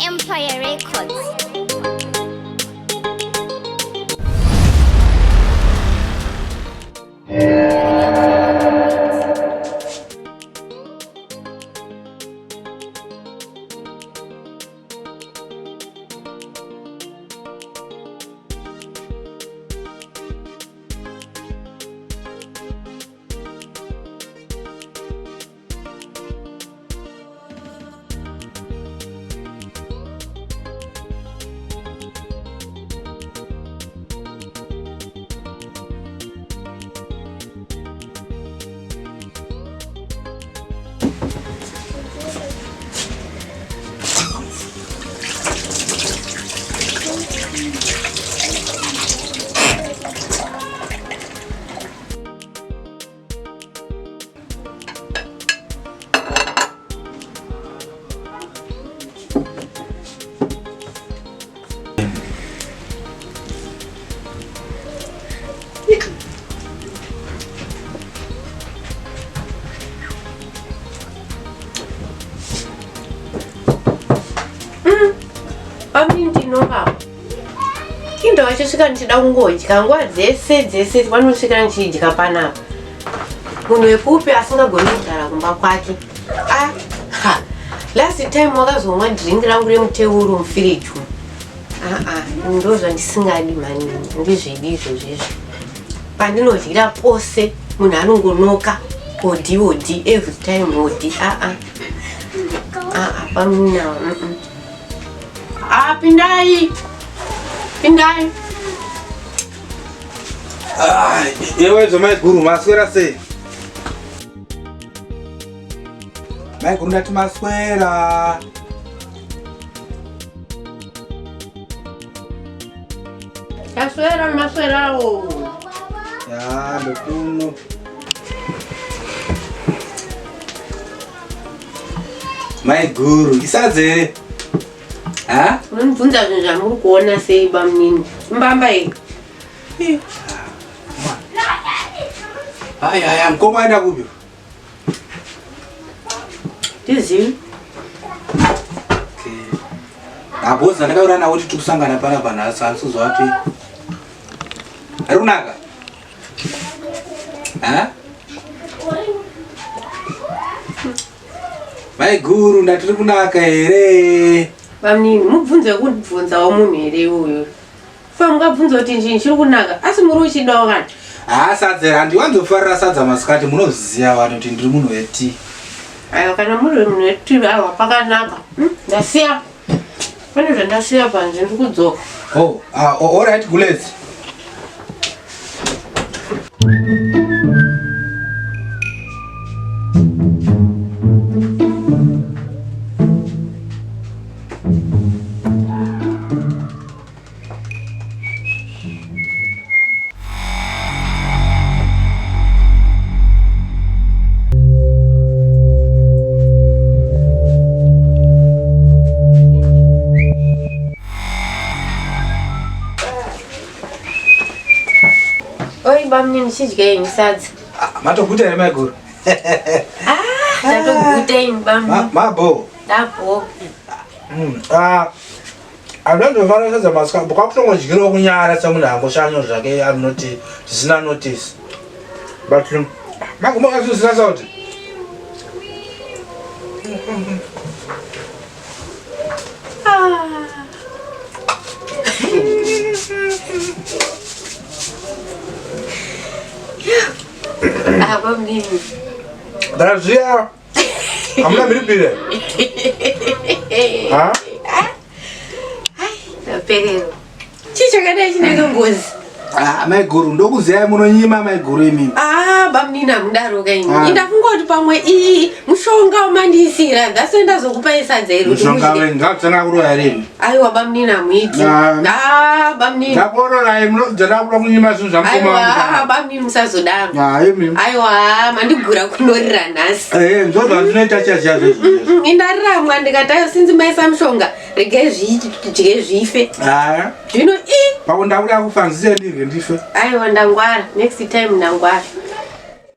Empire Records. Kindo achosvika ndichida kungodya nguva dzese vanosvika ndichidya panapa. Munhu wekupi asingagoni kugara kumba kwake. Last time wakazomwa drink rangu remuteuro mufiriji. Ndo zvandisingadi maningi. Ndizvidi izvozvo. Pandinodyira pose munhu anongonoka odi every time odi. Pamina. Pindai. Yewe zo maiguru maswera sei? Maiguru ndati maswera. Maswera. Ya, ndokuno. Maiguru, isadze. Unibvunza zvinhu zvamuri kuona sei bamunini? Mbamba here. Aya, mukoma aenda kupi? Ndizivi. Aboza ndakaura nawo kuti tikusangana panapa nhasi arisizwapi. Ari kunaka? Maiguru ndatiri kunaka here. Bamunini mubvunze kundibvunzawo munhu here uyu. Famungabvunza kuti ndini chiri kunaka asi muri uchidawo kana. Sadza handiwanzofarira sadza masikati munoziva vanhu kuti ndiri munhu weti. Aiwa kana muri munhu weti aiwa pakanaka. Ndasiya. Pane zvandasiya panze ndiri kudzoka. Alright gulezi. Oi bamunini chidya henyu sadza. Matoguta here maiguru. Ndatoguta henyu bamunini. Mabo. Ndabo. Andondofarira sadza masikati kwakutongodyirawo kunyara semunhu angoshanyo zvake anoti zvisina notice. But magumbo akazvisina sauti. Bamunini. Ndazviya. Hamuna mhiripire. Ndaperero. Chii chakadai chinenge ngozi? Maiguru ndokuziyai munonyima maiguru imimi. Bamunini hamudaroka ini. Ndafunga kuti pamwe mushonga wamandisira ndase ndazokupai sadza iri. Mushonga wengatsana kuroya here. Aiwa bamunini hamuiti. Bamunini. Ndakuonorai munobvira kuda kunyima zvinhu zvamukoma. Aiwa bamunini musazodaro. Imimi. Aiwa mandigura kunorira nhasi. Ndozva ndinoita chaziya zvezvizvi. Indariramwa ndikati sinzi maisa mushonga regai zvidye zvife. Zvino pakuti ndakuda kufa ndisiye ndirye ndife. Aiwa ndangwara next time ndangwara.